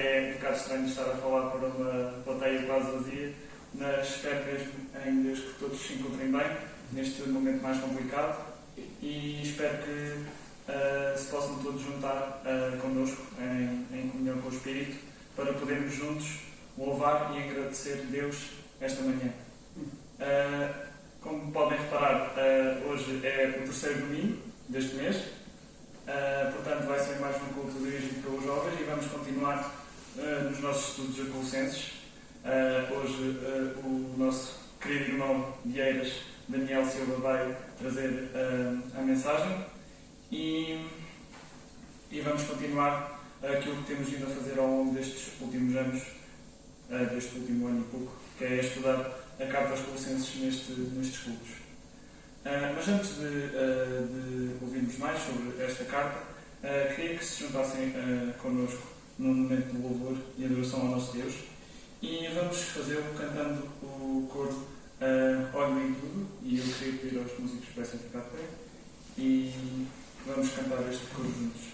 é um bocado estranho estar a falar para uma plateia quase vazia, mas espero mesmo em Deus que todos se encontrem bem neste momento mais complicado e espero que se possam todos juntar connosco em comunhão com o Espírito para podermos juntos louvar e agradecer a Deus esta manhã. Como podem reparar, hoje é o terceiro domingo deste mês, portanto vai ser mais um culto dirigido pelos jovens e vamos continuar nos nossos estudos de Colossenses. Hoje o nosso querido irmão de Eiras, Daniel Silva, vai trazer a mensagem e vamos continuar aquilo que temos vindo a fazer ao longo destes últimos anos, deste último ano e pouco, que é estudar a Carta aos Colossenses nestes cultos. Mas antes de ouvirmos mais sobre esta carta, queria que se juntassem connosco num momento de louvor e adoração ao nosso Deus e vamos fazê-lo cantando o coro Olhe em Tudo, e eu queria pedir aos músicos que possam ficar de pé e vamos cantar este coro juntos.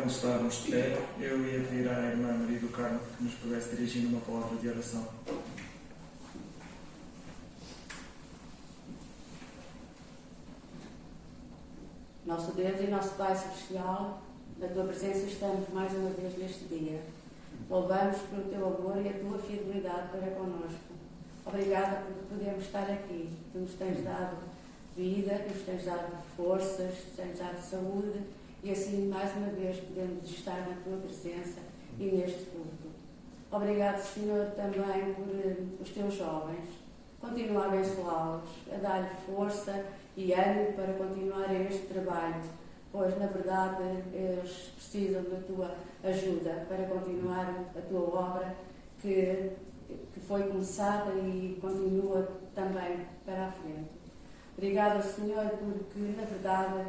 Estávamos de pé, eu ia pedir à irmã Maria do Carmo que nos pudesse dirigir uma palavra de oração. Nosso Deus e nosso Pai Celestial, na Tua presença estamos mais uma vez neste dia. Louvamos pelo Teu amor e a Tua fidelidade para connosco. Obrigada por podermos estar aqui. Tu nos tens dado vida, nos tens dado forças, nos tens dado saúde e assim, mais uma vez, podemos estar na Tua presença e neste culto. Obrigado, Senhor, também por os Teus jovens. Continua a abençoá-los, a dar-lhe força e ânimo para continuar este trabalho, pois, na verdade, eles precisam da Tua ajuda para continuar a Tua obra que foi começada e continua também para a frente. Obrigada, Senhor, porque, na verdade,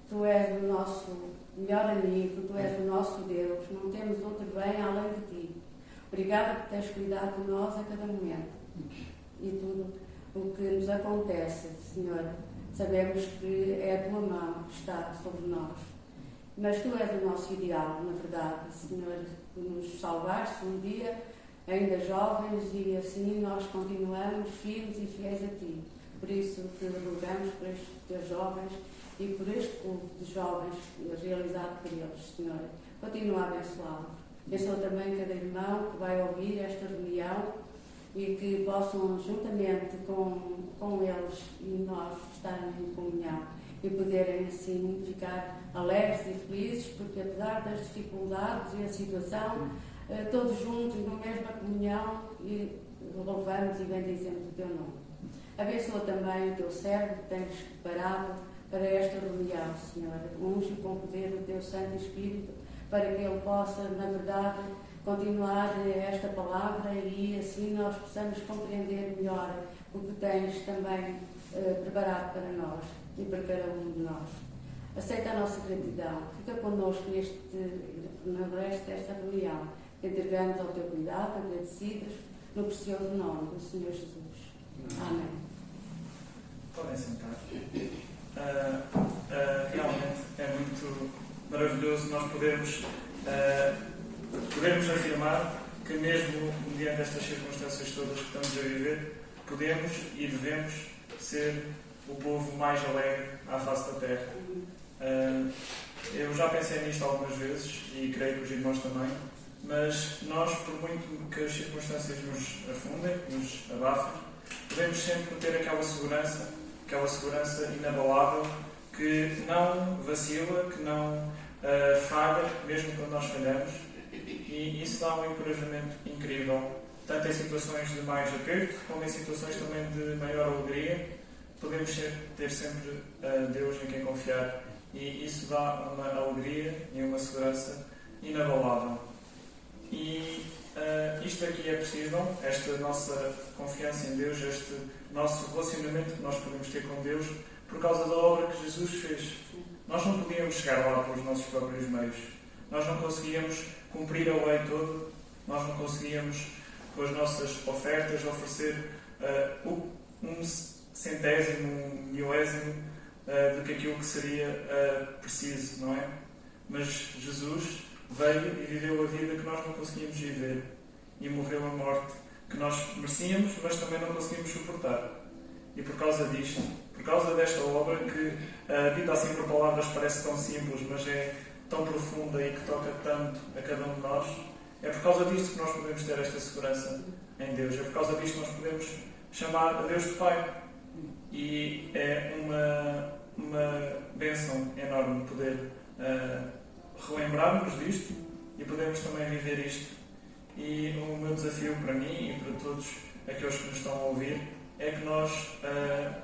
Tu és o nosso melhor amigo, Tu és o nosso Deus, não temos outro bem além de Ti. Obrigada por teres cuidado de nós a cada momento. E tudo o que nos acontece, Senhor, sabemos que é a Tua mão que está sobre nós. Mas Tu és o nosso ideal, na verdade, Senhor, que nos salvaste um dia, ainda jovens, e assim nós continuamos firmes e fiéis a Ti. Por isso te rogamos por estes Teus jovens e por este culto de jovens realizado por eles, Senhor. Continua a abençoá-los. Abençoa também cada irmão que vai ouvir esta reunião e que possam, juntamente com eles e nós, estarmos em comunhão e poderem, assim, ficar alegres e felizes, porque apesar das dificuldades e a situação, todos juntos, na mesma comunhão, e louvamos e bendizemos o Teu nome. Abençoa também o Teu servo que tens preparado para esta reunião, Senhor. Unge com o poder do Teu Santo Espírito, para que ele possa, na verdade, continuar esta palavra e assim nós possamos compreender melhor o que tens também preparado para nós e para cada um de nós. Aceita a nossa gratidão. Fica connosco no resto desta reunião. Entregamos ao Teu cuidado, agradecidos, no precioso nome do Senhor Jesus. Amém. Podem sentar. Realmente é muito maravilhoso nós podermos afirmar que mesmo mediante estas circunstâncias todas que estamos a viver, podemos e devemos ser o povo mais alegre à face da terra. Eu já pensei nisto algumas vezes e creio que os irmãos também, mas nós, por muito que as circunstâncias nos afundem, nos abafem, podemos sempre ter aquela segurança inabalável que não vacila, que não falha, mesmo quando nós falhamos, e isso dá um encorajamento incrível, tanto em situações de mais aperto, como em situações também de maior alegria. Podemos ter sempre Deus em quem confiar, e isso dá uma alegria e uma segurança inabalável. E isto aqui é possível, esta nossa confiança em Deus, este nosso relacionamento que nós podemos ter com Deus, por causa da obra que Jesus fez. Nós não podíamos chegar lá pelos nossos próprios meios. Nós não conseguíamos cumprir a lei toda. Nós não conseguíamos, com as nossas ofertas, oferecer um centésimo, um milésimo de aquilo que seria preciso, não é? Mas Jesus veio e viveu a vida que nós não conseguíamos viver. E morreu a morte que nós merecíamos, mas também não conseguimos suportar. E por causa disto, por causa desta obra que, dita assim por palavras, parece tão simples, mas é tão profunda e que toca tanto a cada um de nós, é por causa disto que nós podemos ter esta segurança em Deus. É por causa disto que nós podemos chamar a Deus de Pai. E é uma bênção enorme poder relembrarmos disto e podermos também viver isto. E o meu desafio para mim e para todos aqueles que nos estão a ouvir é que nós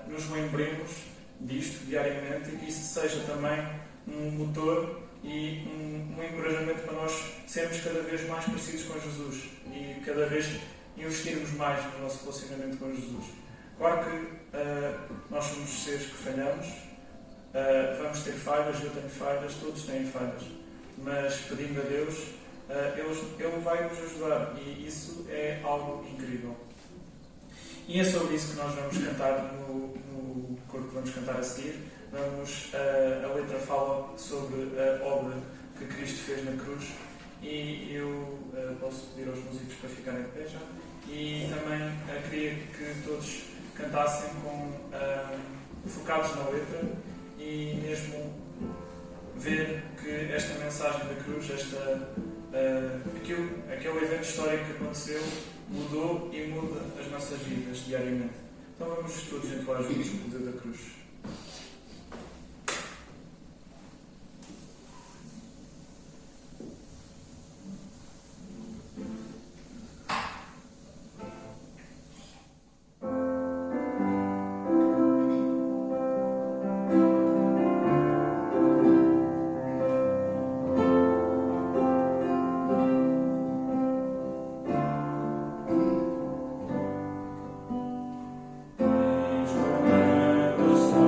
nos lembremos disto diariamente e que isso seja também um motor e um encorajamento para nós sermos cada vez mais parecidos com Jesus e cada vez investirmos mais no nosso relacionamento com Jesus. Claro que nós somos seres que falhamos, vamos ter falhas, eu tenho falhas, todos têm falhas, mas pedindo a Deus, Ele vai nos ajudar e isso é algo incrível. E é sobre isso que nós vamos cantar no coro que vamos cantar a seguir. A letra fala sobre a obra que Cristo fez na cruz e eu posso pedir aos músicos para ficarem de pé já. E também queria que todos cantassem focados na letra e mesmo ver que esta mensagem da cruz, esta aquele evento histórico que aconteceu mudou e muda as nossas vidas diariamente. Então vamos todos entoar juntos o poder da cruz. Os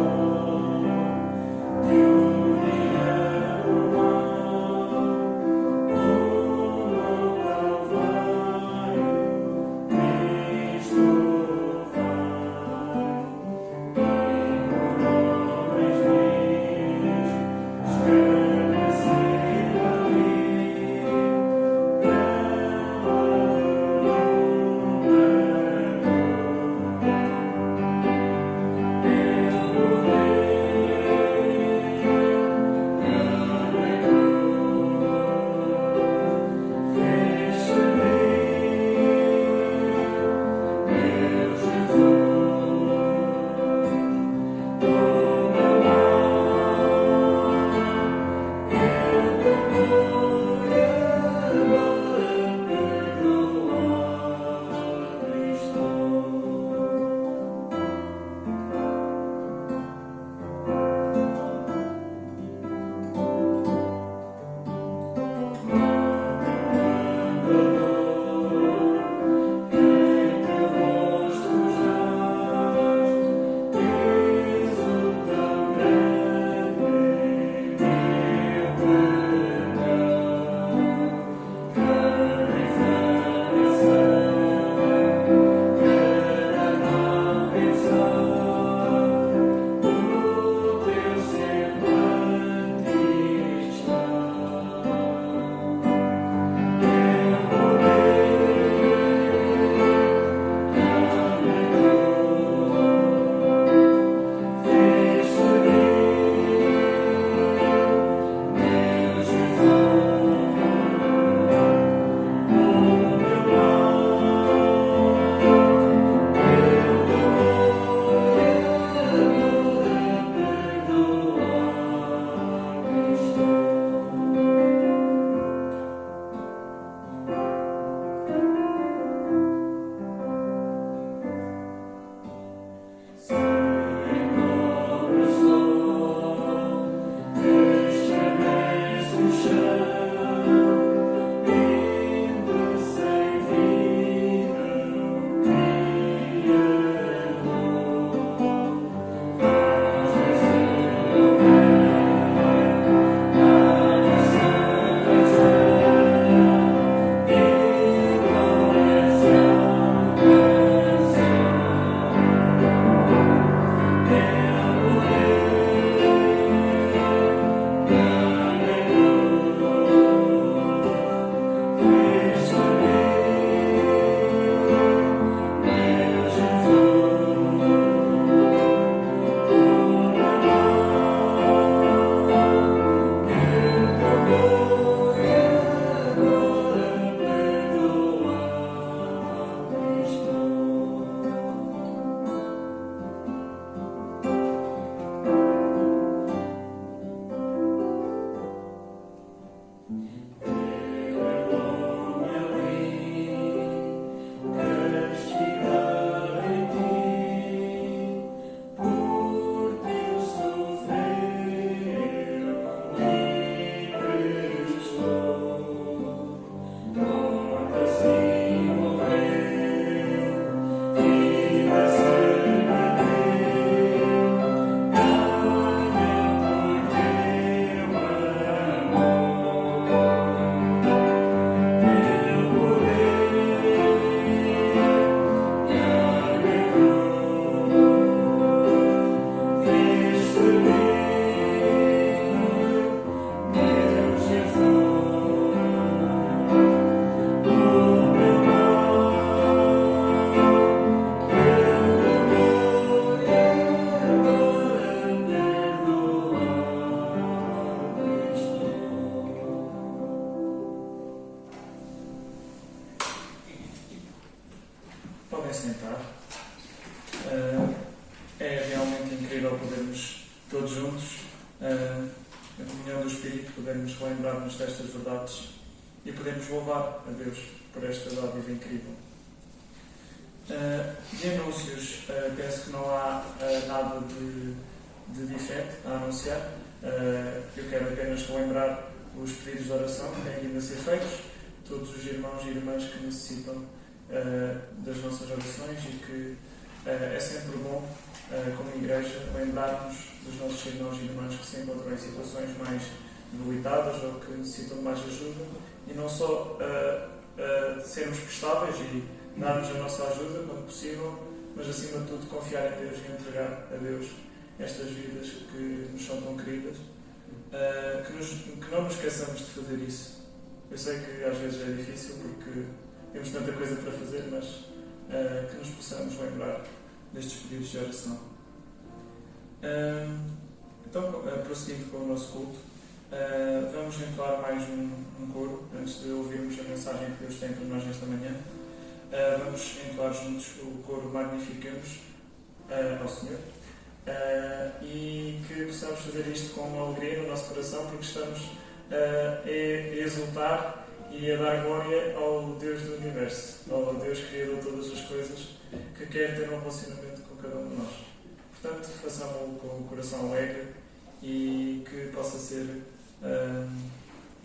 podem sentar. É realmente incrível podermos todos juntos, na comunhão do Espírito, podermos relembrar-nos destas verdades e podermos louvar a Deus por esta dádiva incrível. De anúncios, penso que não há nada de diferente a anunciar. Eu quero apenas relembrar os pedidos de oração que têm ainda a ser feitos, todos os irmãos e irmãs que necessitam das nossas orações, e que é sempre bom, como igreja, lembrarmos dos nossos irmãos e irmãs que se encontram em situações mais debilitadas ou que necessitam de mais ajuda, e não só sermos prestáveis e darmos a nossa ajuda quando possível, mas acima de tudo confiar em Deus e entregar a Deus estas vidas que nos são tão queridas, que não nos esqueçamos de fazer isso. Eu sei que às vezes é difícil porque temos tanta coisa para fazer, mas que nos possamos lembrar destes pedidos de oração. Então, prosseguindo com o nosso culto, vamos entoar mais um coro antes de ouvirmos a mensagem que Deus tem para nós nesta manhã. Vamos entoar juntos o coro Magnificamos ao Senhor, e que possamos fazer isto com uma alegria no nosso coração, porque estamos a exultar e a dar glória ao Deus do Universo, ao Deus Criador de todas as coisas, que quer ter um relacionamento com cada um de nós. Portanto, façamos-lo com o coração alegre e que possa ser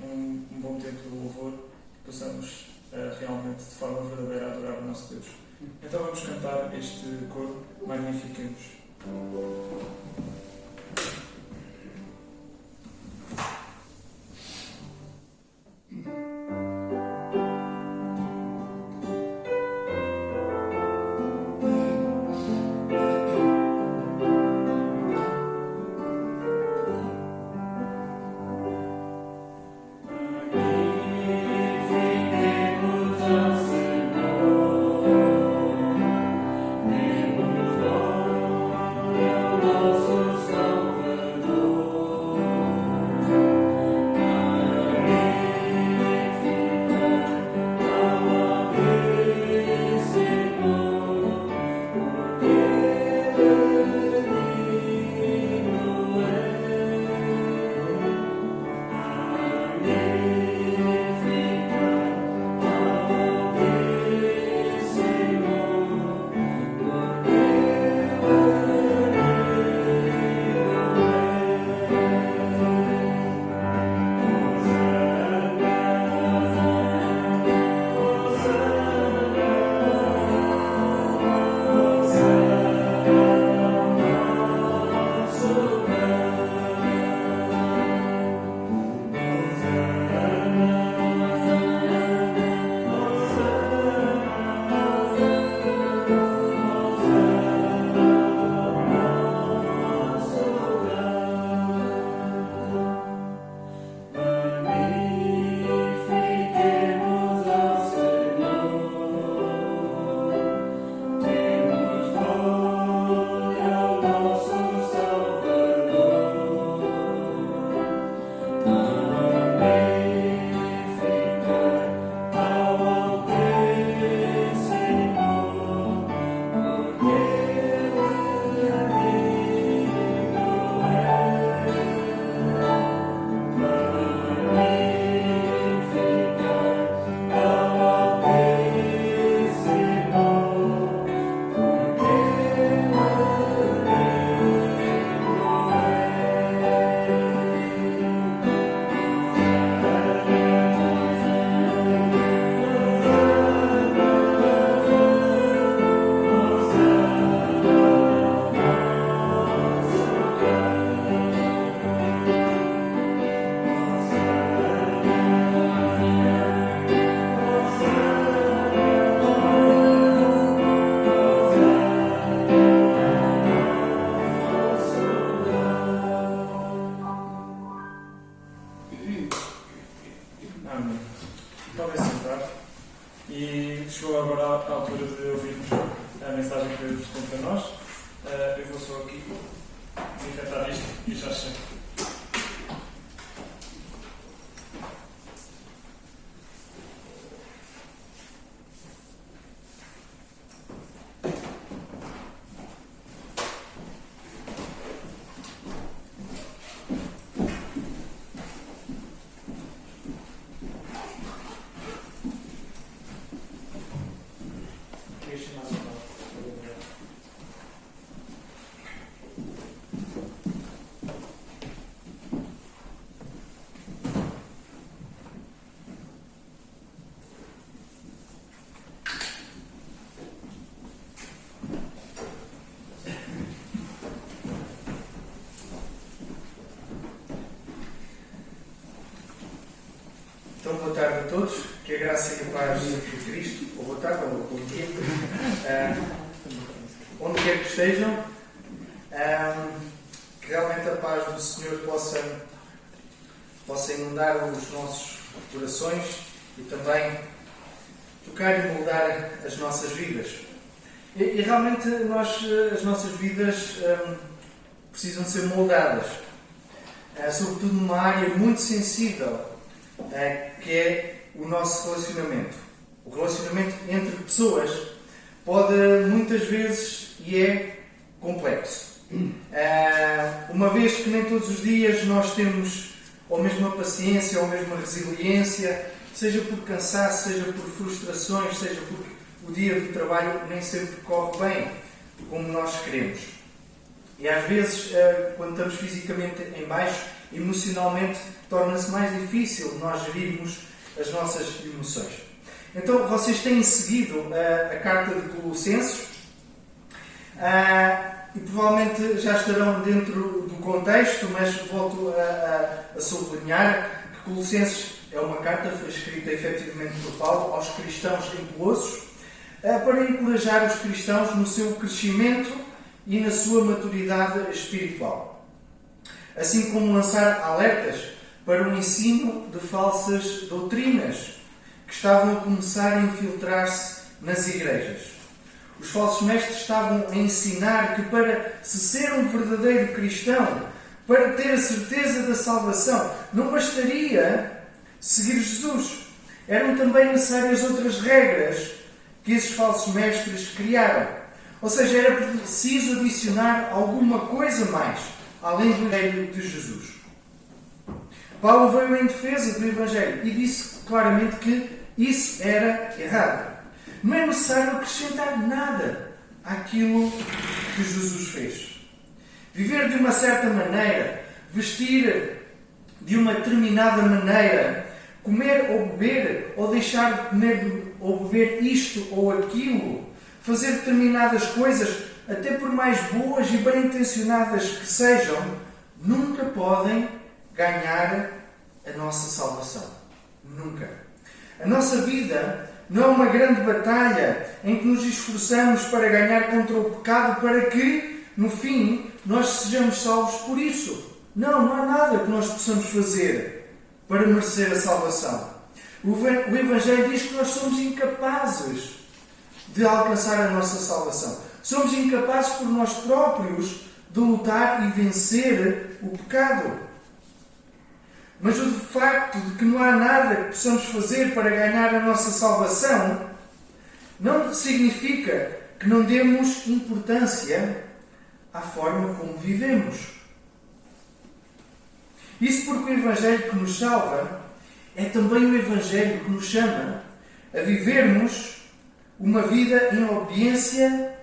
um bom tempo de louvor, que possamos realmente, de forma verdadeira, adorar o nosso Deus. Então vamos cantar este coro Magnificamos. Chegou agora a altura de ouvirmos a mensagem que Deus tem para nós. Eu vou só aqui desinfetar isto e já chego. graça e a paz de Cristo, ou boa tarde, ou bom dia, onde quer que estejam, que realmente a paz do Senhor possa inundar os nossos corações e também tocar e moldar as nossas vidas. E realmente as nossas vidas precisam ser moldadas, sobretudo numa área muito sensível, que é o nosso relacionamento. O relacionamento entre pessoas pode muitas vezes e é complexo. Uma vez que nem todos os dias nós temos ou mesmo a paciência ou mesmo a resiliência, seja por cansaço, seja por frustrações, seja porque o dia do trabalho nem sempre corre bem como nós queremos. E às vezes, quando estamos fisicamente em baixo, emocionalmente torna-se mais difícil nós gerirmos as nossas emoções. Então, vocês têm seguido a carta de Colossenses e provavelmente já estarão dentro do contexto, mas volto a sublinhar que Colossenses é uma carta que foi escrita efetivamente por Paulo aos cristãos em Colossos para encorajar os cristãos no seu crescimento e na sua maturidade espiritual. Assim como lançar alertas para o ensino de falsas doutrinas que estavam a começar a infiltrar-se nas igrejas. Os falsos mestres estavam a ensinar que para se ser um verdadeiro cristão, para ter a certeza da salvação, não bastaria seguir Jesus. Eram também necessárias outras regras que esses falsos mestres criaram. Ou seja, era preciso adicionar alguma coisa mais, além do Evangelho de Jesus. Paulo veio em defesa do Evangelho e disse claramente que isso era errado. Não é necessário acrescentar nada àquilo que Jesus fez. Viver de uma certa maneira, vestir de uma determinada maneira, comer ou beber, ou deixar de comer ou beber isto ou aquilo, fazer determinadas coisas, até por mais boas e bem intencionadas que sejam, nunca podem ganhar a nossa salvação. Nunca. A nossa vida não é uma grande batalha em que nos esforçamos para ganhar contra o pecado para que, no fim, nós sejamos salvos por isso. Não há nada que nós possamos fazer para merecer a salvação. O Evangelho diz que nós somos incapazes de alcançar a nossa salvação. Somos incapazes por nós próprios de lutar e vencer o pecado. Mas o facto de que não há nada que possamos fazer para ganhar a nossa salvação não significa que não demos importância à forma como vivemos. Isso porque o Evangelho que nos salva é também o Evangelho que nos chama a vivermos uma vida em obediência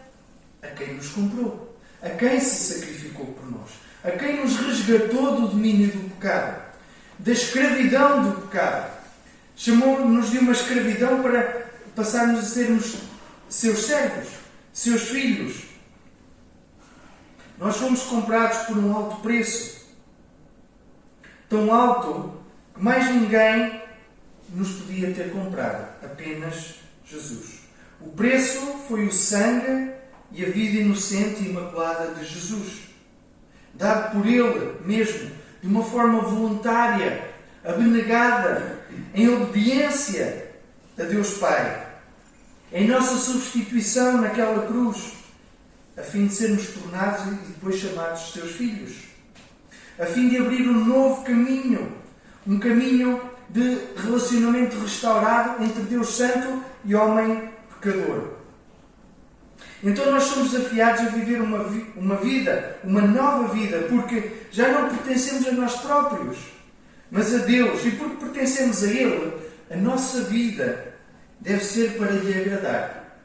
a quem nos comprou, a quem se sacrificou por nós, a quem nos resgatou do domínio do pecado, da escravidão do pecado. Chamou-nos de uma escravidão para passarmos a sermos seus servos, seus filhos. Nós fomos comprados por um alto preço, tão alto que mais ninguém nos podia ter comprado, apenas Jesus. O preço foi o sangue e a vida inocente e imaculada de Jesus, dado por Ele mesmo, de uma forma voluntária, abnegada, em obediência a Deus Pai, em nossa substituição naquela cruz, a fim de sermos tornados e depois chamados seus filhos, a fim de abrir um novo caminho, um caminho de relacionamento restaurado entre Deus Santo e homem pecador. Então nós somos desafiados a viver uma vida, uma nova vida, porque já não pertencemos a nós próprios, mas a Deus. E porque pertencemos a Ele, a nossa vida deve ser para lhe agradar.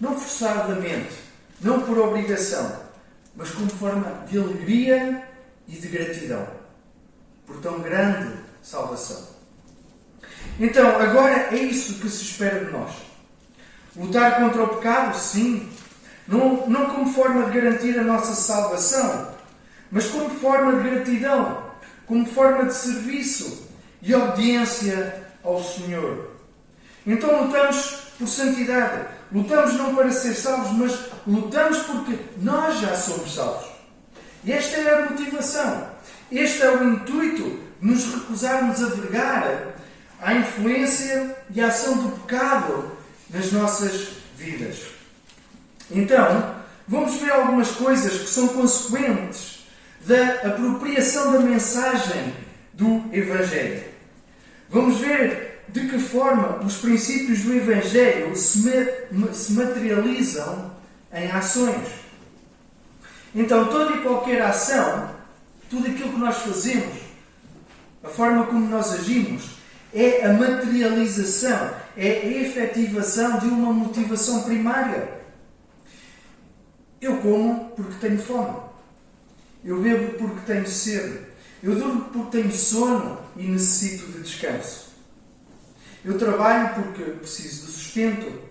Não forçadamente, não por obrigação, mas como forma de alegria e de gratidão por tão grande salvação. Então, agora é isso que se espera de nós. Lutar contra o pecado, sim, não como forma de garantir a nossa salvação, mas como forma de gratidão, como forma de serviço e obediência ao Senhor. Então lutamos por santidade. Lutamos não para ser salvos, mas lutamos porque nós já somos salvos. E esta é a motivação. Este é o intuito de nos recusarmos a vergar à influência e à ação do pecado nas nossas vidas. Então, vamos ver algumas coisas que são consequentes da apropriação da mensagem do Evangelho. Vamos ver de que forma os princípios do Evangelho se materializam em ações. Então, toda e qualquer ação, tudo aquilo que nós fazemos, a forma como nós agimos, é a materialização, é a efetivação de uma motivação primária. Eu como porque tenho fome. Eu bebo porque tenho sede. Eu durmo porque tenho sono e necessito de descanso. Eu trabalho porque preciso de sustento.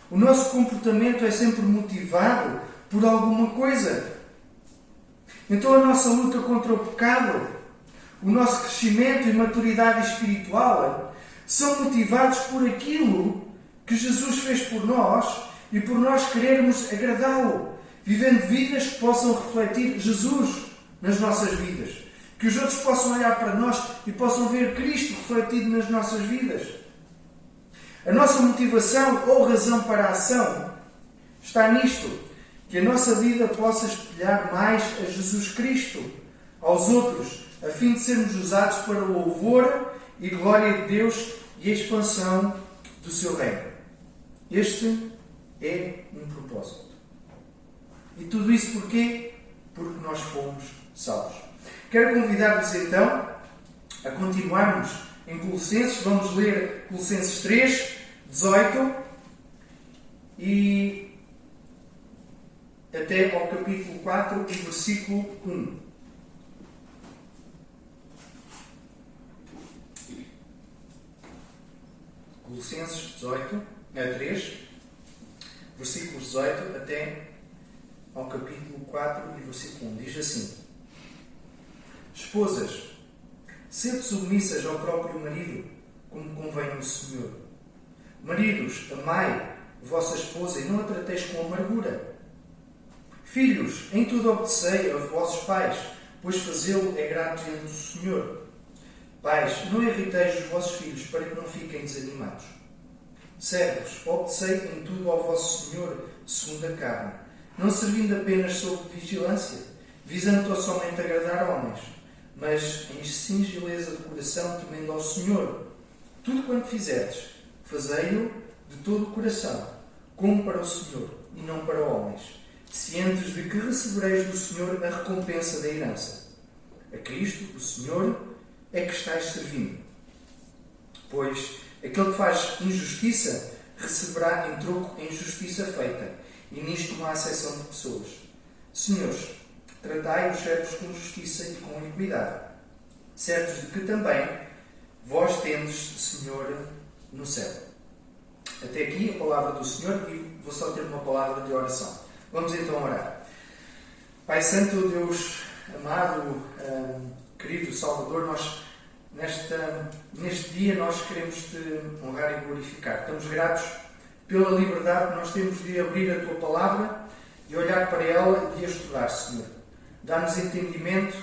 O nosso comportamento é sempre motivado por alguma coisa. Então a nossa luta contra o pecado, o nosso crescimento e maturidade espiritual são motivados por aquilo que Jesus fez por nós e por nós querermos agradá-lo, vivendo vidas que possam refletir Jesus nas nossas vidas. Que os outros possam olhar para nós e possam ver Cristo refletido nas nossas vidas. A nossa motivação ou razão para a ação está nisto, que a nossa vida possa espelhar mais a Jesus Cristo aos outros, a fim de sermos usados para o louvor e glória de Deus e a expansão do seu reino. Este é um propósito. E tudo isso porquê? Porque nós fomos salvos. Quero convidar-vos então a continuarmos em Colossenses. Vamos ler Colossenses 3, 18 e até ao capítulo 4 e versículo 1. Colossenses 3, versículos 18 até ao capítulo 4 e versículo 1. Diz assim: Esposas, sede submissas ao próprio marido, como convém no Senhor. Maridos, amai a vossa esposa e não a trateis com amargura. Filhos, em tudo obedecei aos vossos pais, pois fazê-lo é grato diante do Senhor. Pais, não irriteis os vossos filhos, para que não fiquem desanimados. Servos, obedecei em tudo ao vosso Senhor, segundo a carne, não servindo apenas sob vigilância, visando tão somente agradar homens, mas em singeleza de coração, temendo ao Senhor. Tudo quanto fizerdes, fazei-o de todo o coração, como para o Senhor, e não para homens, cientes de que recebereis do Senhor a recompensa da herança. A Cristo, o Senhor, é que estáis servindo. Pois aquele que faz injustiça receberá em troco a injustiça feita, e nisto não há exceção de pessoas. Senhores, tratai os servos com justiça e com equidade, certos de que também vós tendes Senhor no céu. Até aqui a palavra do Senhor, e vou só ter uma palavra de oração. Vamos então orar. Pai Santo, Deus amado, querido Salvador, nós neste dia nós queremos Te honrar e glorificar. Estamos gratos pela liberdade que nós temos de abrir a Tua palavra, de olhar para ela e de a estudar, Senhor. Dá-nos entendimento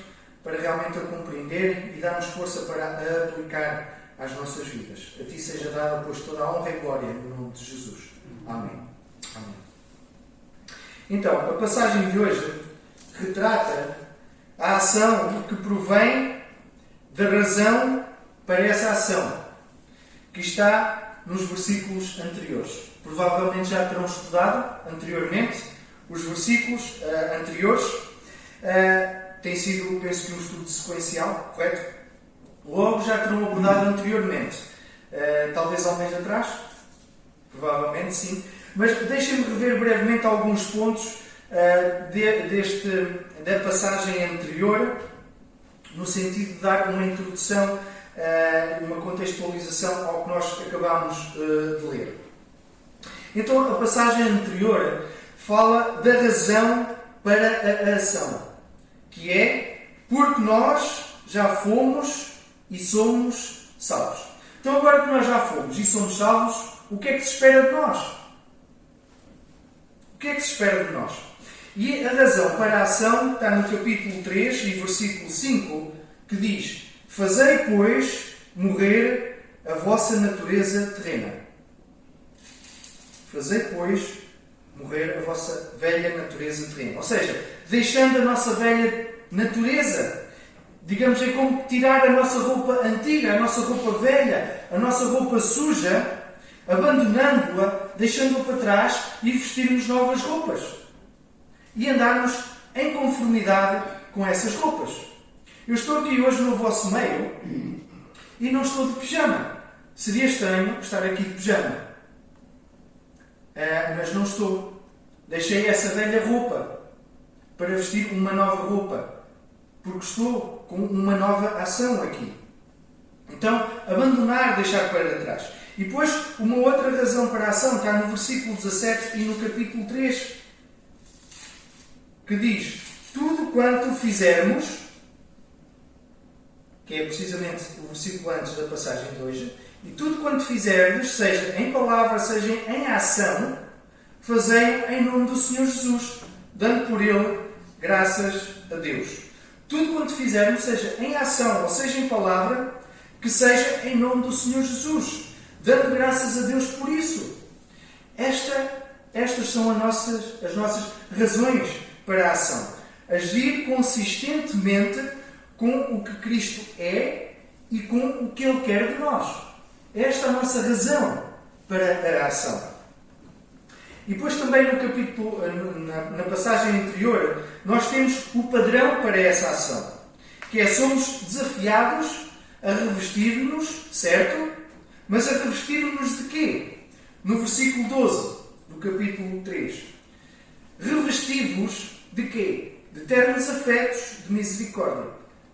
para realmente a compreender e dá-nos força para a aplicar às nossas vidas. A Ti seja dada, pois, toda a honra e glória no nome de Jesus. Amém. Amém. Então, a passagem de hoje retrata a ação que provém da razão para essa ação, que está nos versículos anteriores. Provavelmente já terão estudado anteriormente os versículos anteriores. Tem sido, penso que, um estudo sequencial, correto? Logo já terão abordado anteriormente. Talvez há um mês atrás? Provavelmente sim. Mas deixem-me rever brevemente alguns pontos da passagem anterior, no sentido de dar uma introdução, uma contextualização ao que nós acabámos de ler. Então, a passagem anterior fala da razão para a ação, que é porque nós já fomos e somos salvos. Então agora que nós já fomos e somos salvos, o que é que se espera de nós? O que é que se espera de nós? E a razão para a ação está no capítulo 3 e versículo 5, que diz: fazei, pois, morrer a vossa natureza terrena. Fazei, pois, morrer a vossa velha natureza terrena. Ou seja, deixando a nossa velha natureza. Digamos, é como tirar a nossa roupa antiga, a nossa roupa velha, a nossa roupa suja, abandonando-a, deixando-a para trás e vestirmos novas roupas. E andarmos em conformidade com essas roupas. Eu estou aqui hoje no vosso meio e não estou de pijama. Seria estranho estar aqui de pijama. Mas não estou. Deixei essa velha roupa para vestir uma nova roupa. Porque estou com uma nova ação aqui. Então, abandonar, deixar para trás. E depois, uma outra razão para a ação está no versículo 17 e no capítulo 3, que diz: tudo quanto fizermos, que é precisamente o versículo antes da passagem de hoje, e tudo quanto fizerdes, seja em palavra, seja em ação, fazei-o em nome do Senhor Jesus, dando por Ele graças a Deus. Tudo quanto fizermos, seja em ação ou seja em palavra, que seja em nome do Senhor Jesus, dando graças a Deus por isso. Estas são as nossas razões para a ação. Agir consistentemente com o que Cristo é e com o que Ele quer de nós. Esta é a nossa razão para a ação. E depois também no capítulo, na passagem anterior, nós temos o padrão para essa ação. Que é, somos desafiados a revestir-nos, certo? Mas a revestir-nos de quê? No versículo 12 do capítulo 3. Revesti-vos de quê? De ternos afetos, de misericórdia,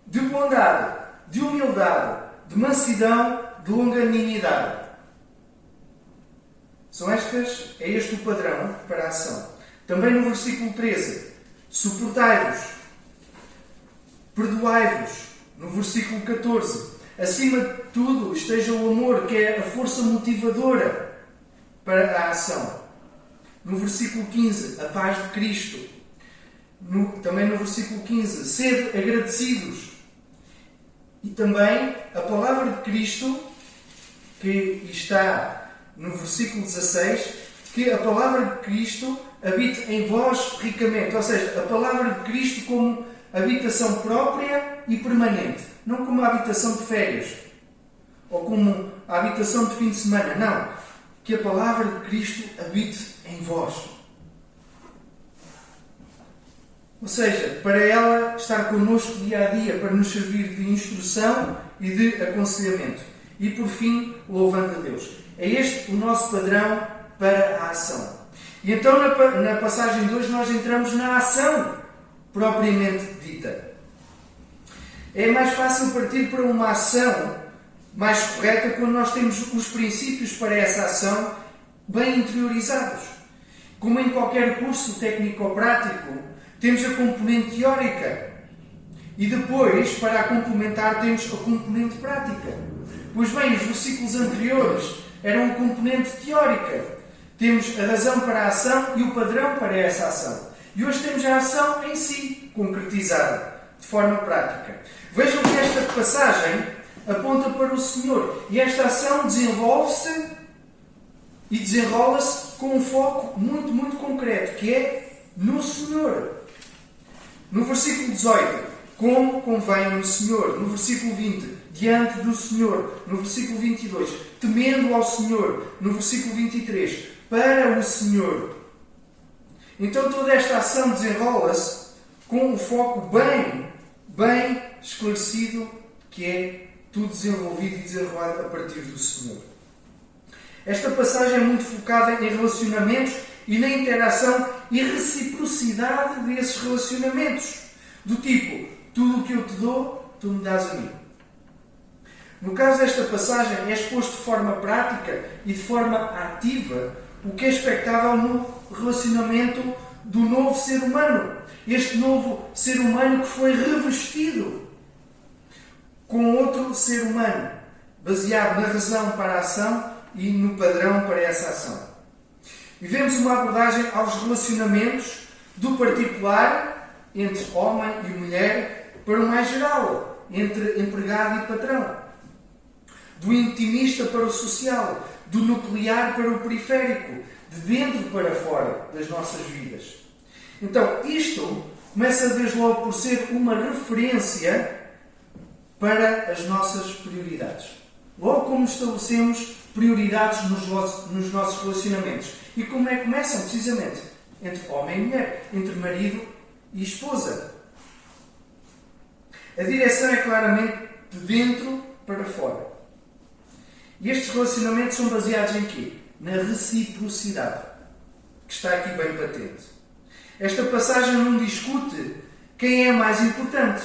de bondade, de humildade, de mansidão, de longanimidade. É este o padrão para a ação. Também no versículo 13. Suportai-vos. Perdoai-vos. No versículo 14. Acima de tudo esteja o amor, que é a força motivadora para a ação. No versículo 15. A paz de Cristo. Também no versículo 15. Sede agradecidos. E também a palavra de Cristo, que está no versículo 16, que a palavra de Cristo habite em vós ricamente. Ou seja, a palavra de Cristo como habitação própria e permanente. Não como a habitação de férias. Ou como a habitação de fim de semana. Não. Que a palavra de Cristo habite em vós. Ou seja, para ela estar connosco dia a dia, para nos servir de instrução e de aconselhamento. E por fim, louvando a Deus. É este o nosso padrão para a ação. E então, na passagem de hoje, nós entramos na ação propriamente dita. É mais fácil partir para uma ação mais correta quando nós temos os princípios para essa ação bem interiorizados. Como em qualquer curso técnico-prático, temos a componente teórica. E depois, para a complementar, temos a componente prática. Pois bem, os versículos anteriores eram uma componente teórica. Temos a razão para a ação e o padrão para essa ação. E hoje temos a ação em si, concretizada, de forma prática. Vejam que esta passagem aponta para o Senhor. E esta ação desenvolve-se e desenrola-se com um foco muito, muito concreto, que é no Senhor. No versículo 18, como convém no Senhor. No versículo 20, diante do Senhor. No versículo 22, temendo ao Senhor. No versículo 23, para o Senhor. Então toda esta ação desenrola-se com um foco bem esclarecido, que é tudo desenvolvido e desenrolado a partir do Senhor. Esta passagem é muito focada em relacionamentos e na interação e reciprocidade desses relacionamentos. Do tipo, tudo o que eu te dou, tu me dás a mim. No caso desta passagem, é exposto de forma prática e de forma ativa o que é expectável no relacionamento do novo ser humano. Este novo ser humano que foi revestido com outro ser humano, baseado na razão para a ação e no padrão para essa ação. E vemos uma abordagem aos relacionamentos do particular entre homem e mulher para o mais geral, entre empregado e patrão. Do intimista para o social, do nuclear para o periférico, de dentro para fora das nossas vidas. Então, isto começa desde logo por ser uma referência para as nossas prioridades. Logo como estabelecemos prioridades nos nossos relacionamentos. E como é que começam? Precisamente entre homem e mulher, entre marido e esposa. A direção é claramente de dentro para fora. E estes relacionamentos são baseados em quê? Na reciprocidade, que está aqui bem patente. Esta passagem não discute quem é mais importante.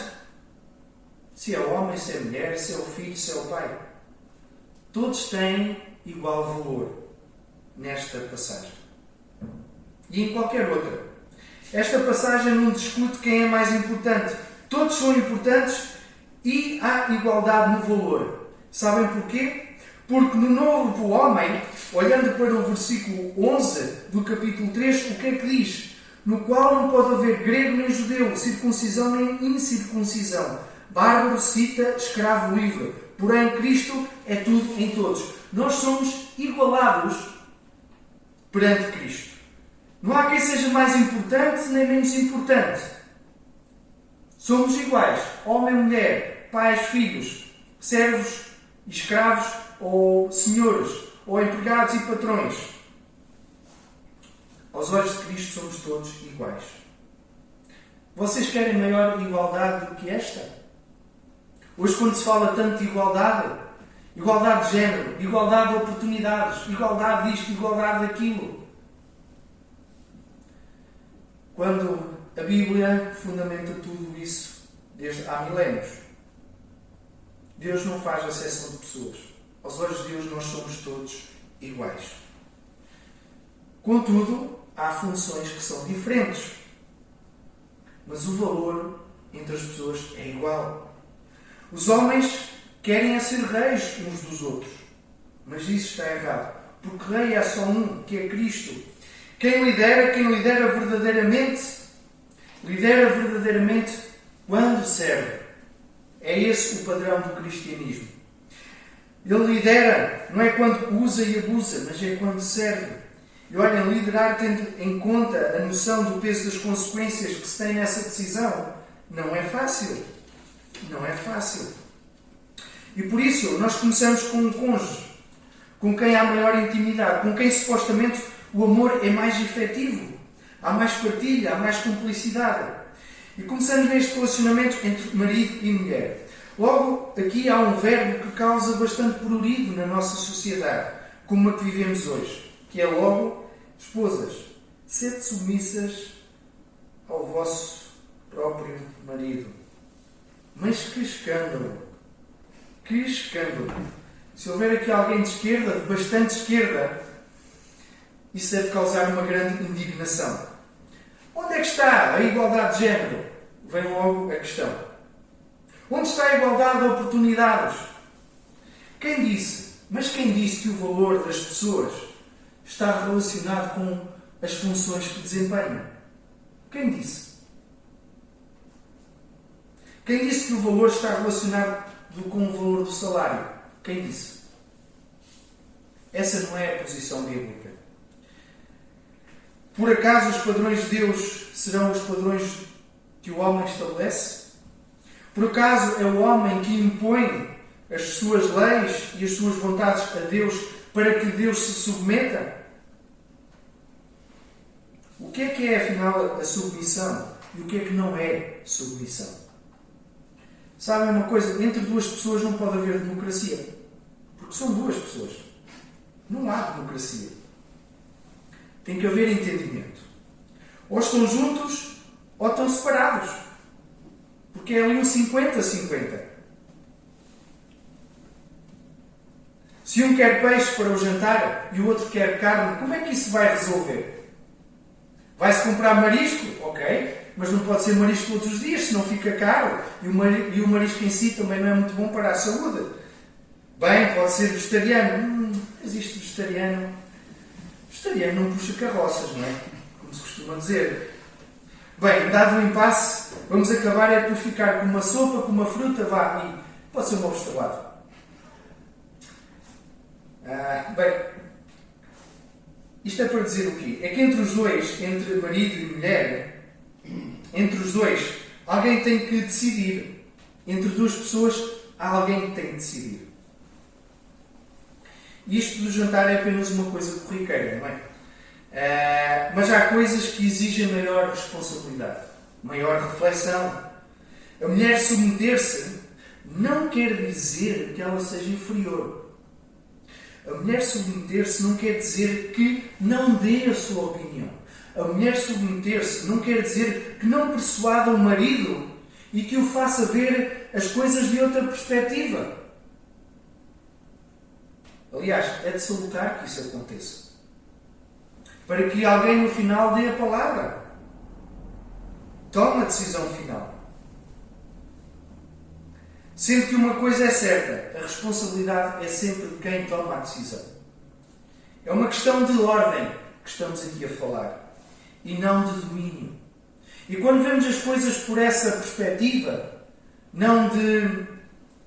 Se é o homem, se é a mulher, se é o filho, se é o pai. Todos têm igual valor nesta passagem. E em qualquer outra. Esta passagem não discute quem é mais importante. Todos são importantes e há igualdade no valor. Sabem porquê? Porque no novo homem, olhando para o versículo 11 do capítulo 3, o que é que diz? No qual não pode haver grego nem judeu, circuncisão nem incircuncisão, bárbaro, cita, escravo, livre. Porém, Cristo é tudo em todos. Nós somos igualados perante Cristo. Não há quem seja mais importante nem menos importante. Somos iguais. Homem, mulher, pais, filhos, servos, escravos ou senhores, ou empregados e patrões. Aos olhos de Cristo somos todos iguais. Vocês querem maior igualdade do que esta? Hoje, quando se fala tanto de igualdade, igualdade de género, igualdade de oportunidades, igualdade disto, igualdade daquilo. Quando a Bíblia fundamenta tudo isso desde há milénios. Deus não faz acepção de pessoas. Aos olhos de Deus nós somos todos iguais. Contudo, há funções que são diferentes. Mas o valor entre as pessoas é igual. Os homens querem é ser reis uns dos outros. Mas isso está errado. Porque rei é só um, que é Cristo. Quem lidera verdadeiramente quando serve. É esse o padrão do cristianismo. Ele lidera, não é quando usa e abusa, mas é quando serve. E olhem, liderar tendo em conta a noção do peso das consequências que se tem nessa decisão, não é fácil. Não é fácil. E por isso, nós começamos com um cônjuge, com quem há maior intimidade, com quem supostamente o amor é mais efetivo. Há mais partilha, há mais cumplicidade. E começamos neste relacionamento entre marido e mulher. Logo, aqui há um verbo que causa bastante prurido na nossa sociedade, como a que vivemos hoje, que é logo, esposas, sede submissas ao vosso próprio marido. Mas que escândalo! Que escândalo! Se houver aqui alguém de esquerda, de bastante esquerda, isso deve causar uma grande indignação. Onde é que está a igualdade de género? Vem logo a questão. Onde está a igualdade de oportunidades? Quem disse? Mas quem disse que o valor das pessoas está relacionado com as funções que desempenham? Quem disse? Quem disse que o valor está relacionado com o valor do salário? Quem disse? Essa não é a posição bíblica. Por acaso os padrões de Deus serão os padrões que o homem estabelece? Por acaso é o homem que impõe as suas leis e as suas vontades a Deus para que Deus se submeta? O que é afinal a submissão? E o que é que não é submissão? Sabem uma coisa? Entre duas pessoas não pode haver democracia. Porque são duas pessoas. Não há democracia. Tem que haver entendimento. Ou estão juntos, ou estão separados. Porque é ali um 50-50. Se um quer peixe para o jantar e o outro quer carne, como é que isso vai resolver? Vai-se comprar marisco? Ok. Mas não pode ser marisco todos os dias, senão fica caro. E o marisco em si também não é muito bom para a saúde. Bem, pode ser vegetariano. Existe vegetariano. Vegetariano não puxa carroças, não é? Como se costuma dizer. Bem, dado o impasse, vamos acabar por ficar com uma sopa, com uma fruta, vá, e pode ser um ovo estrelado. Bem, isto é para dizer o quê? É que entre os dois, entre marido e mulher, entre os dois, alguém tem que decidir. Entre duas pessoas, há alguém que tem que decidir. E isto do jantar é apenas uma coisa corriqueira, não é? Mas há coisas que exigem maior responsabilidade, maior reflexão. A mulher submeter-se não quer dizer que ela seja inferior. A mulher submeter-se não quer dizer que não dê a sua opinião. A mulher submeter-se não quer dizer que não persuada o marido e que o faça ver as coisas de outra perspectiva. Aliás, é de salutar que isso aconteça. Para que alguém no final dê a palavra. Tome a decisão final. Sendo que uma coisa é certa, a responsabilidade é sempre de quem toma a decisão. É uma questão de ordem que estamos aqui a falar. E não de domínio. E quando vemos as coisas por essa perspectiva, não de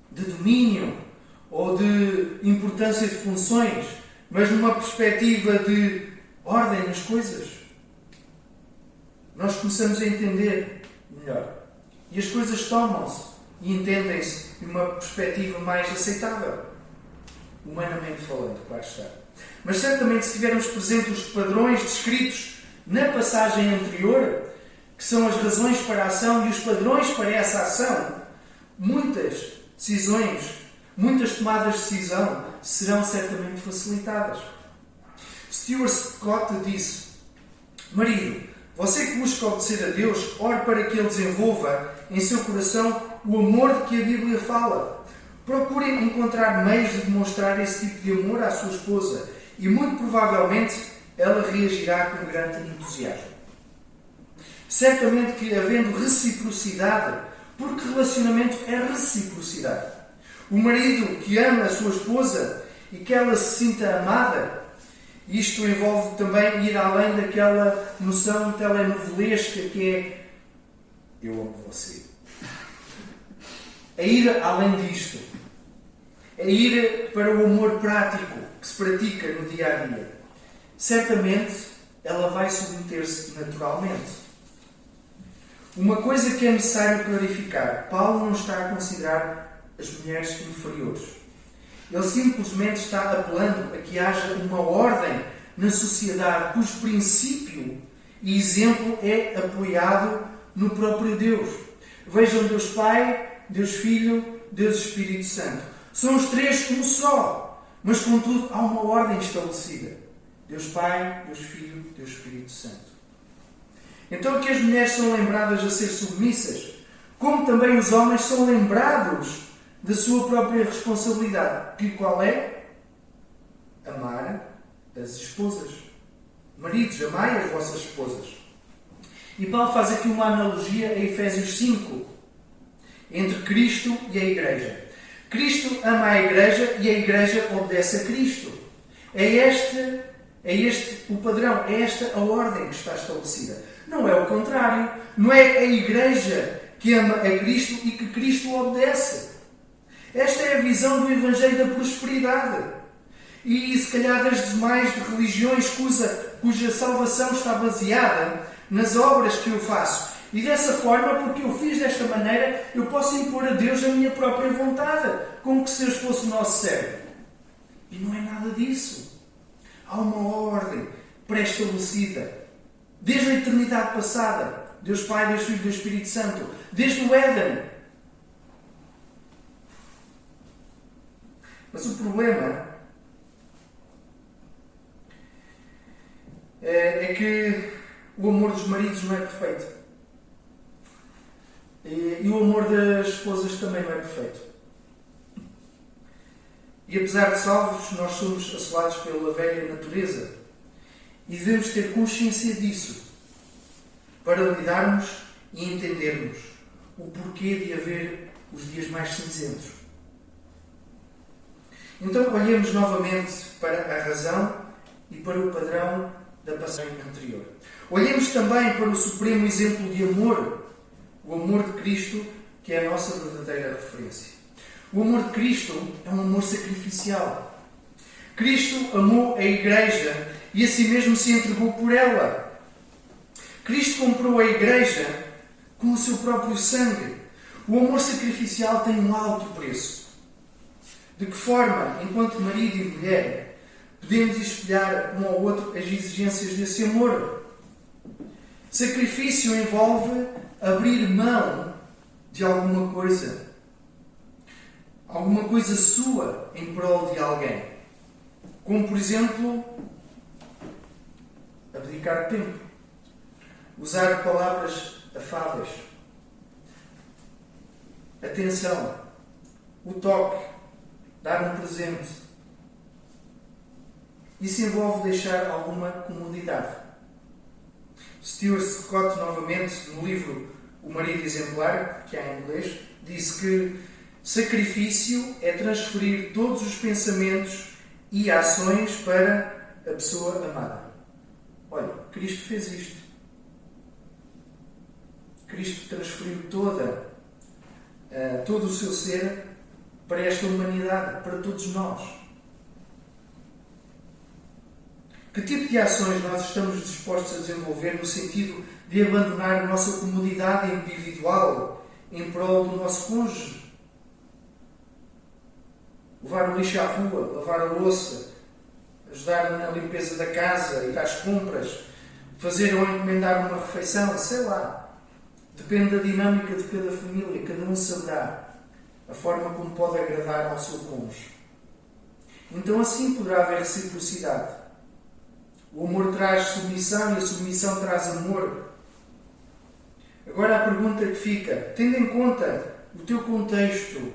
domínio ou de importância de funções, mas numa perspectiva de ordem nas coisas, nós começamos a entender melhor. E as coisas tomam-se e entendem-se de uma perspectiva mais aceitável. Humanamente falando, claro está. Mas certamente, se tivermos presentes os padrões descritos na passagem anterior, que são as razões para a ação e os padrões para essa ação, muitas decisões, muitas tomadas de decisão serão certamente facilitadas. Stuart Scott disse: marido, você que busca obedecer a Deus, ore para que Ele desenvolva em seu coração o amor de que a Bíblia fala. Procure encontrar meios de demonstrar esse tipo de amor à sua esposa e muito provavelmente ela reagirá com grande entusiasmo. Certamente que havendo reciprocidade, porque relacionamento é reciprocidade. O marido que ama a sua esposa e que ela se sinta amada, isto envolve também ir além daquela noção telenovelesca que é eu amo você. É ir além disto. É ir para o amor prático que se pratica no dia a dia. Certamente ela vai submeter-se naturalmente. Uma coisa que é necessário clarificar: Paulo não está a considerar as mulheres inferiores. Ele simplesmente está apelando a que haja uma ordem na sociedade cujo princípio e exemplo é apoiado no próprio Deus. Vejam Deus Pai, Deus Filho, Deus Espírito Santo. São os três um só, mas contudo há uma ordem estabelecida. Deus Pai, Deus Filho, Deus Espírito Santo. Então que as mulheres são lembradas a ser submissas, como também os homens são lembrados da sua própria responsabilidade. Que qual é? Amar as esposas. Maridos, amai as vossas esposas. E Paulo faz aqui uma analogia a Efésios 5, entre Cristo e a Igreja. Cristo ama a Igreja e a Igreja obedece a Cristo. É este o padrão, é esta a ordem que está estabelecida. Não é o contrário. Não é a Igreja que ama a Cristo e que Cristo obedece. Esta é a visão do Evangelho da prosperidade. E se calhar das demais religiões cuja salvação está baseada nas obras que eu faço. E dessa forma, porque eu fiz desta maneira, eu posso impor a Deus a minha própria vontade, como que se Deus fosse o nosso servo. E não é nada disso. Há uma ordem pré-estabelecida. Desde a eternidade passada. Deus Pai, Deus Filho, Deus Espírito Santo. Desde o Éden. Mas o problema é que o amor dos maridos não é perfeito. E o amor das esposas também não é perfeito. E apesar de salvos, nós somos assolados pela velha natureza. E devemos ter consciência disso, para lidarmos e entendermos o porquê de haver os dias mais cinzentos. Então olhemos novamente para a razão e para o padrão da passagem anterior. Olhemos também para o supremo exemplo de amor, o amor de Cristo, que é a nossa verdadeira referência. O amor de Cristo é um amor sacrificial. Cristo amou a Igreja e a si mesmo se entregou por ela. Cristo comprou a Igreja com o seu próprio sangue. O amor sacrificial tem um alto preço. De que forma, enquanto marido e mulher, podemos espelhar um ao outro as exigências desse amor? Sacrifício envolve abrir mão de alguma coisa sua em prol de alguém. Como, por exemplo, abdicar tempo, usar palavras afáveis, atenção, o toque, dar um presente. Isso envolve deixar alguma comodidade. Stuart Scott, novamente, no livro O Marido Exemplar, que há em inglês, disse que sacrifício é transferir todos os pensamentos e ações para a pessoa amada. Olha, Cristo fez isto. Cristo transferiu todo o seu ser para esta humanidade, para todos nós. Que tipo de ações nós estamos dispostos a desenvolver no sentido de abandonar a nossa comodidade individual em prol do nosso cônjuge? Levar o lixo à rua, lavar a louça, ajudar na limpeza da casa, ir às compras, fazer ou encomendar uma refeição, sei lá. Depende da dinâmica de cada família, cada um saberá a forma como pode agradar ao seu cônjuge. Então assim poderá haver reciprocidade. O amor traz submissão e a submissão traz amor. Agora a pergunta que fica, tendo em conta o teu contexto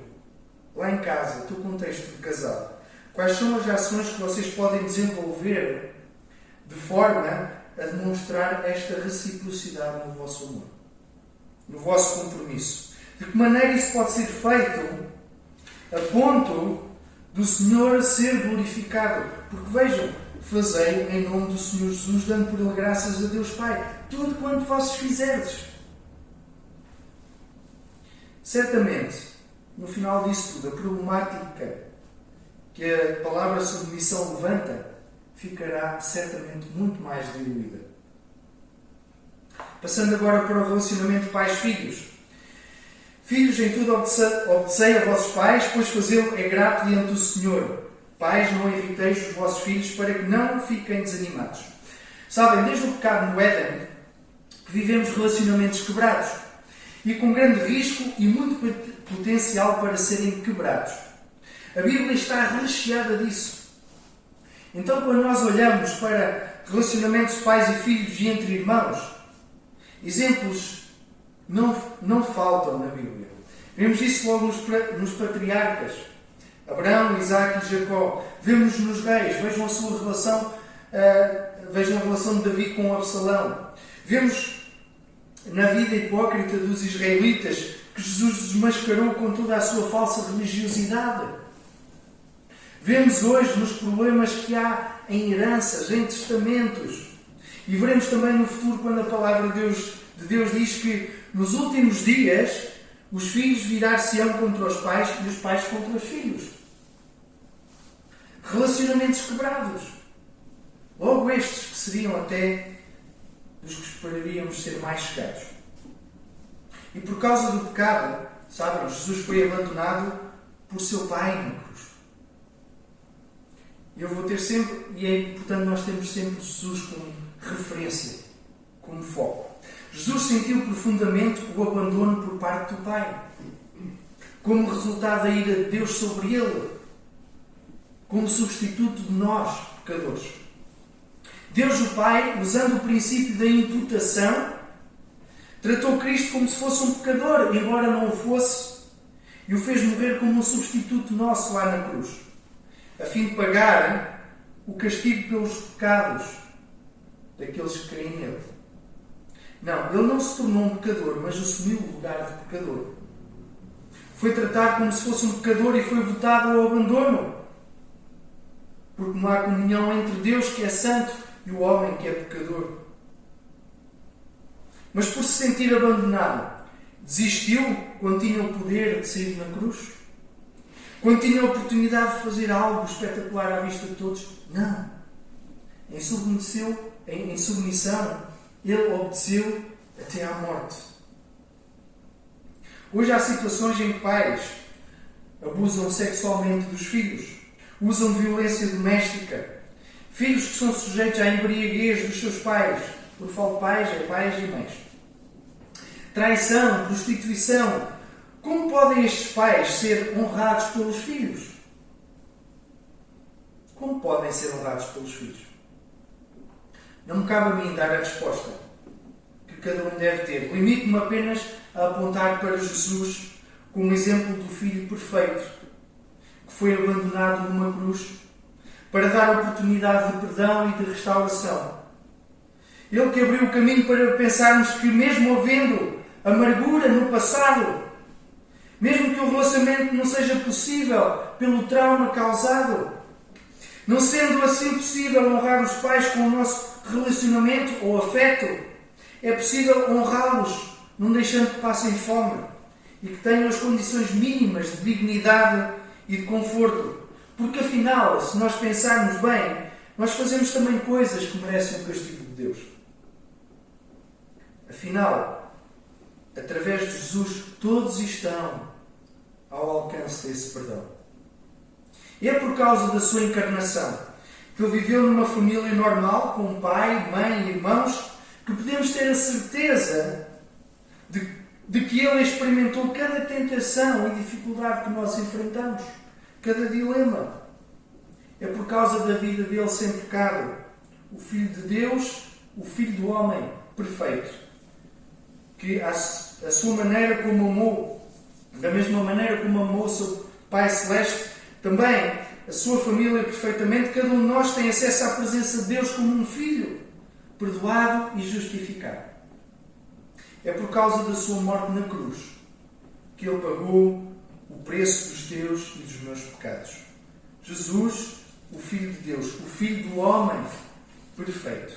lá em casa, o teu contexto de casal, quais são as ações que vocês podem desenvolver de forma a demonstrar esta reciprocidade no vosso amor, no vosso compromisso? De que maneira isso pode ser feito a ponto do Senhor ser glorificado? Porque vejam, fazei em nome do Senhor Jesus, dando por ele graças a Deus Pai, tudo quanto vossos fizerdes. Certamente, no final disso tudo, a problemática que a palavra submissão levanta ficará certamente muito mais diluída. Passando agora para o relacionamento pais-filhos. Filhos, em tudo obedecei a vossos pais, pois fazê-lo é grato diante do Senhor. Pais, não irriteis os vossos filhos para que não fiquem desanimados. Sabem, desde o pecado no Éden, que vivemos relacionamentos quebrados e com grande risco e muito potencial para serem quebrados. A Bíblia está recheada disso. Então, quando nós olhamos para relacionamentos de pais e filhos e entre irmãos, exemplos não faltam na Bíblia. Vemos isso logo nos patriarcas. Abraão, Isaac e Jacó. Vemos nos reis. Vejam a sua relação, vejam a relação de Davi com Absalão. Vemos na vida hipócrita dos israelitas que Jesus desmascarou com toda a sua falsa religiosidade. Vemos hoje nos problemas que há em heranças, em testamentos. E veremos também no futuro quando a palavra de Deus diz que nos últimos dias os filhos virar-se-ão contra os pais e os pais contra os filhos. Relacionamentos quebrados. Logo estes que seriam até dos que esperaríamos ser mais chegados. E por causa do pecado, sabem, Jesus foi abandonado por seu Pai na cruz. Eu vou ter sempre, e é importante nós termos sempre Jesus como referência, como foco. Jesus sentiu profundamente o abandono por parte do Pai, como resultado da ira de Deus sobre ele, como substituto de nós, pecadores. Deus o Pai, usando o princípio da imputação, tratou Cristo como se fosse um pecador, embora não o fosse, e o fez morrer como um substituto nosso lá na cruz, a fim de pagar o castigo pelos pecados daqueles que creem nele. Não, ele não se tornou um pecador, mas assumiu o lugar de pecador. Foi tratado como se fosse um pecador e foi votado ao abandono. porque não há comunhão entre Deus, que é santo, e o homem, que é pecador. Mas por se sentir abandonado, desistiu quando tinha o poder de sair na cruz? Quando tinha a oportunidade de fazer algo espetacular à vista de todos? Não. Em submissão, ele obedeceu até à morte. Hoje há situações em que pais abusam sexualmente dos filhos, usam violência doméstica, filhos que são sujeitos à embriaguez dos seus pais. Por falo de pais, é pais e mães. Traição, prostituição. Como podem estes pais ser honrados pelos filhos? Como podem ser honrados pelos filhos? Não me cabe a mim dar a resposta que cada um deve ter. Limito-me apenas a apontar para Jesus como exemplo do Filho perfeito, que foi abandonado numa cruz para dar oportunidade de perdão e de restauração. Ele que abriu o caminho para pensarmos que, mesmo havendo amargura no passado, mesmo que o relacionamento não seja possível pelo trauma causado, não sendo assim possível honrar os pais com o nosso relacionamento ou afeto, é possível honrá-los, não deixando que passem fome e que tenham as condições mínimas de dignidade e de conforto. Porque afinal, se nós pensarmos bem, nós fazemos também coisas que merecem o castigo de Deus. Afinal, através de Jesus, todos estão ao alcance desse perdão. E é por causa da sua encarnação, que ele viveu numa família normal, com pai, mãe e irmãos, que podemos ter a certeza de que ele experimentou cada tentação e dificuldade que nós enfrentamos, cada dilema. É por causa da vida dele sem pecado, o Filho de Deus, o Filho do homem perfeito, que a sua maneira como amou, da mesma maneira como amou o seu Pai Celeste, também a sua família perfeitamente, cada um de nós tem acesso à presença de Deus como um filho, perdoado e justificado. É por causa da sua morte na cruz que ele pagou o preço dos teus e dos meus pecados. Jesus, o Filho de Deus, o Filho do homem perfeito,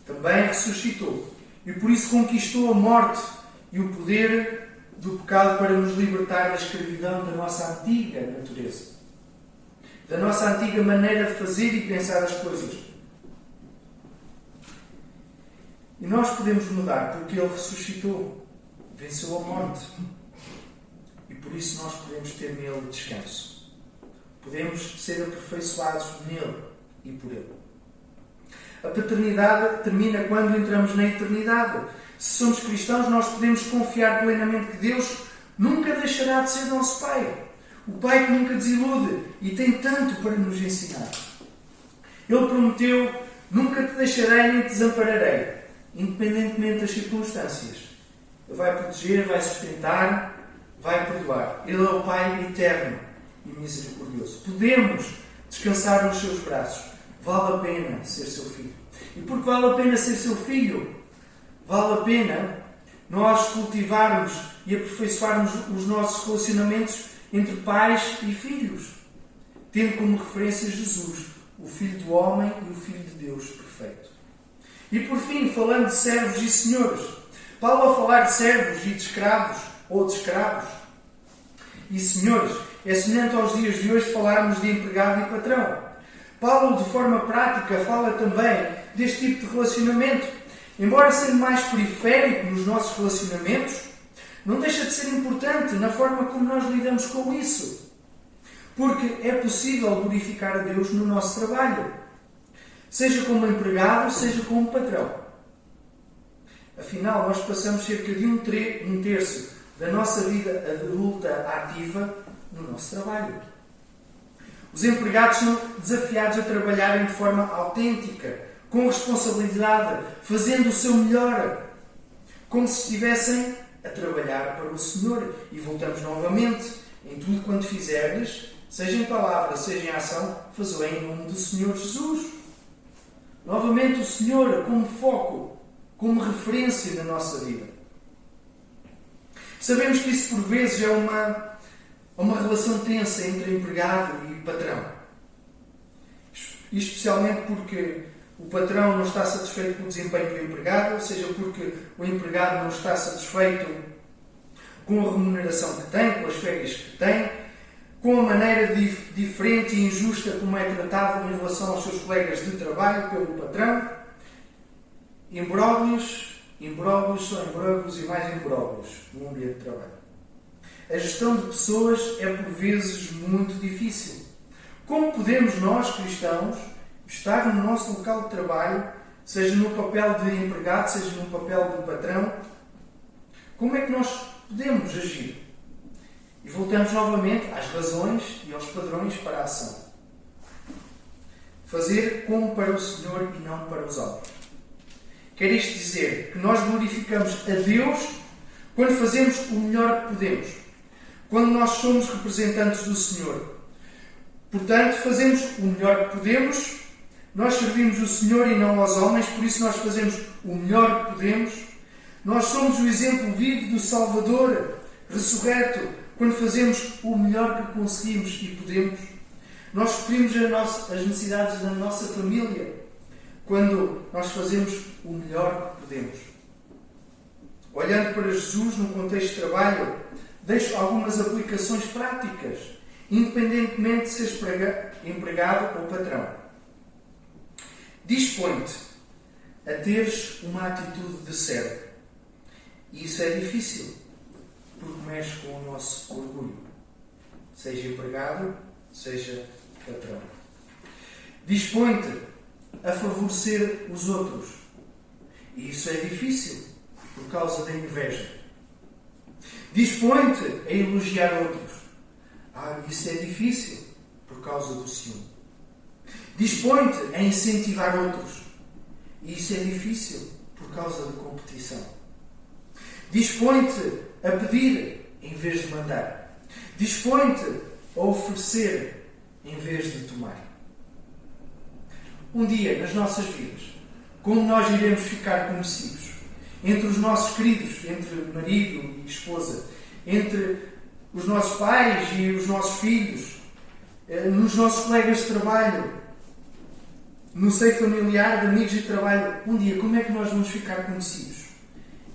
também ressuscitou e por isso conquistou a morte e o poder do pecado para nos libertar da escravidão da nossa antiga natureza, da nossa antiga maneira de fazer e pensar as coisas. E nós podemos mudar porque Ele ressuscitou, venceu a morte. E por isso nós podemos ter nele descanso. Podemos ser aperfeiçoados nele e por Ele. A paternidade termina quando entramos na eternidade. Se somos cristãos, nós podemos confiar plenamente que Deus nunca deixará de ser nosso Pai. O Pai que nunca desilude e tem tanto para nos ensinar. Ele prometeu: nunca te deixarei nem te desampararei, independentemente das circunstâncias. Ele vai proteger, vai sustentar, vai perdoar. Ele é o Pai eterno e misericordioso. Podemos descansar nos seus braços. Vale a pena ser seu filho. E porque vale a pena ser seu filho, vale a pena nós cultivarmos e aperfeiçoarmos os nossos relacionamentos entre pais e filhos, tendo como referência Jesus, o Filho do homem e o Filho de Deus perfeito. E por fim, falando de servos e senhores, Paulo, ao falar de servos e de escravos, ou de escravos e senhores, é semelhante aos dias de hoje falarmos de empregado e patrão. Paulo, de forma prática, fala também deste tipo de relacionamento. Embora sendo mais periférico nos nossos relacionamentos, não deixa de ser importante na forma como nós lidamos com isso. Porque é possível glorificar a Deus no nosso trabalho, seja como empregado, seja como patrão. Afinal, nós passamos cerca de um terço da nossa vida adulta ativa no nosso trabalho. Os empregados são desafiados a trabalharem de forma autêntica, com responsabilidade, fazendo o seu melhor, como se estivessem a trabalhar para o Senhor. E voltamos novamente: em tudo quanto fizerdes, seja em palavra, seja em ação, fazê-lo em nome do Senhor Jesus. Novamente o Senhor como foco, como referência na nossa vida. Sabemos que isso por vezes é uma relação tensa entre empregado e patrão. e especialmente porque o patrão não está satisfeito com o desempenho do empregado, ou seja, porque o empregado não está satisfeito com a remuneração que tem, com as férias que tem, com a maneira diferente e injusta como é tratado em relação aos seus colegas de trabalho pelo patrão. Imbróglios são imbróglios e mais imbróglios no ambiente de trabalho. A gestão de pessoas é por vezes muito difícil. Como podemos nós, cristãos, estar no nosso local de trabalho, seja no papel de empregado, seja no papel de patrão, como é que nós podemos agir? E voltamos novamente às razões e aos padrões para a ação. Fazer como para o Senhor e não para os homens. Quer isto dizer que nós glorificamos a Deus quando fazemos o melhor que podemos, quando nós somos representantes do Senhor. Portanto, fazemos o melhor que podemos, nós servimos o Senhor e não aos homens, por isso nós fazemos o melhor que podemos. Nós somos o exemplo vivo do Salvador ressurreto, quando fazemos o melhor que conseguimos e podemos. Nós suprimos as necessidades da nossa família, quando nós fazemos o melhor que podemos. Olhando para Jesus no contexto de trabalho, deixo algumas aplicações práticas, independentemente de seres empregado ou patrão. Dispõe-te a teres uma atitude de servo. E isso é difícil, porque mexe com o nosso orgulho. Seja empregado, seja patrão. Dispõe-te a favorecer os outros. E isso é difícil, por causa da inveja. Dispõe-te a elogiar outros. Isso é difícil, por causa do ciúme. Dispõe-te a incentivar outros. E isso é difícil, por causa da competição. Dispõe-te a pedir, em vez de mandar. Dispõe-te a oferecer, em vez de tomar. Um dia, nas nossas vidas, como nós iremos ficar conhecidos? Entre os nossos queridos, entre marido e esposa, entre os nossos pais e os nossos filhos, nos nossos colegas de trabalho, no seio familiar, de amigos de trabalho. Um dia, como é que nós vamos ficar conhecidos?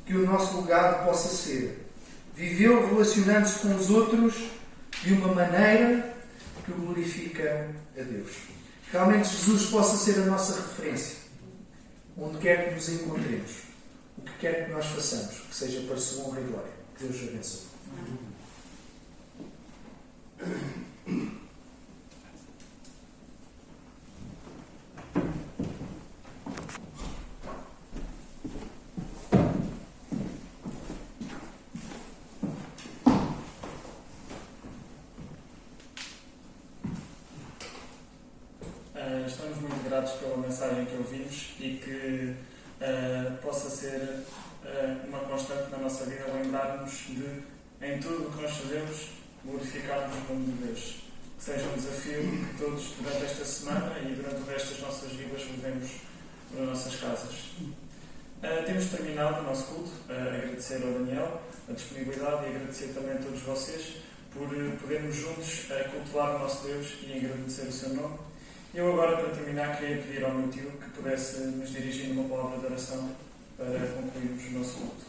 Que o nosso legado possa ser: viveu relacionando-se com os outros de uma maneira que glorifica a Deus. Realmente Jesus possa ser a nossa referência, onde quer que nos encontremos, o que quer que nós façamos, que seja para a sua honra e glória. Que Deus abençoe. Estamos muito gratos pela mensagem que ouvimos e que possa ser uma constante na nossa vida, lembrarmos de, em tudo o que nós fazemos, glorificarmos o nome de Deus. Que seja um desafio que todos, durante esta semana e durante o resto das nossas vidas, levemos nas nossas casas. Temos terminado o nosso culto. Agradecer ao Daniel a disponibilidade e agradecer também a todos vocês por podermos juntos cultuar o nosso Deus e agradecer o seu nome. Eu agora, para terminar, queria pedir ao meu tio que pudesse nos dirigir uma palavra de oração para concluirmos o nosso culto.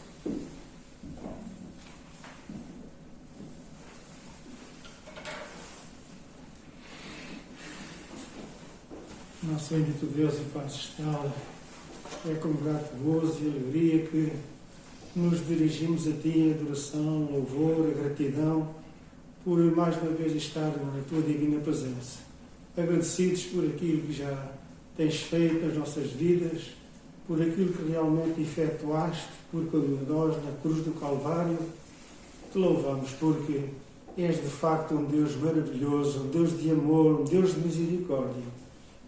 Nosso bendito Deus e Pai celestial, é com grato gozo e alegria que nos dirigimos a Ti em adoração, louvor, gratidão, por mais uma vez estar na Tua divina presença. Agradecidos por aquilo que já Tens feito nas nossas vidas, por aquilo que realmente efetuaste por cada um de nós na cruz do Calvário. Te louvamos porque és de facto um Deus maravilhoso, um Deus de amor, um Deus de misericórdia.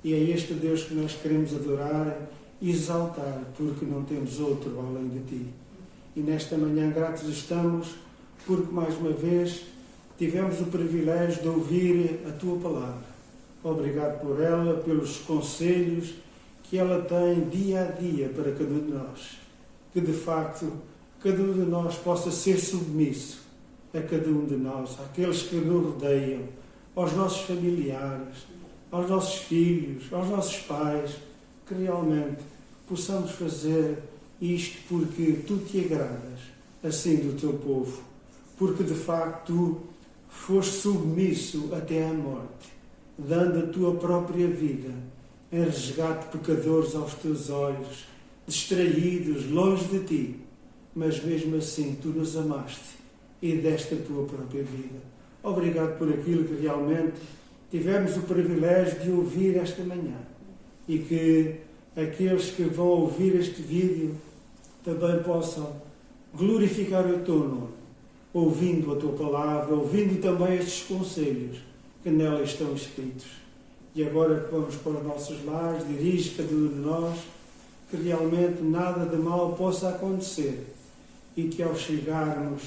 E é este Deus que nós queremos adorar e exaltar, porque não temos outro além de Ti. E nesta manhã gratos estamos, porque mais uma vez tivemos o privilégio de ouvir a Tua palavra. Obrigado por ela, pelos conselhos que ela tem dia a dia para cada um de nós. Que de facto cada um de nós possa ser submisso a cada um de nós, àqueles que nos rodeiam, aos nossos familiares, aos nossos filhos, aos nossos pais, que realmente possamos fazer isto porque Tu Te agradas, assim, do Teu povo, porque de facto Tu foste submisso até à morte, dando a Tua própria vida em resgate de pecadores aos Teus olhos, distraídos, longe de Ti, mas mesmo assim Tu nos amaste e deste a Tua própria vida. Obrigado por aquilo que realmente tivemos o privilégio de ouvir esta manhã e que aqueles que vão ouvir este vídeo também possam glorificar o Teu nome, ouvindo a Tua palavra, ouvindo também estes conselhos que nela estão escritos. E agora que vamos para os nossos lares, dirige cada um de nós que realmente nada de mal possa acontecer e que ao chegarmos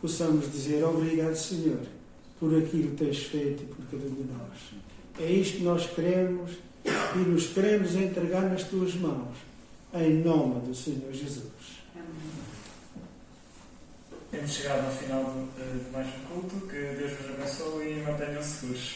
possamos dizer obrigado, Senhor, por aquilo que tens feito por cada um de nós. É isto que nós queremos e nos queremos entregar nas Tuas mãos, em nome do Senhor Jesus. Temos chegado ao final de mais um culto. Que Deus vos abençoe e mantenham-se seguros.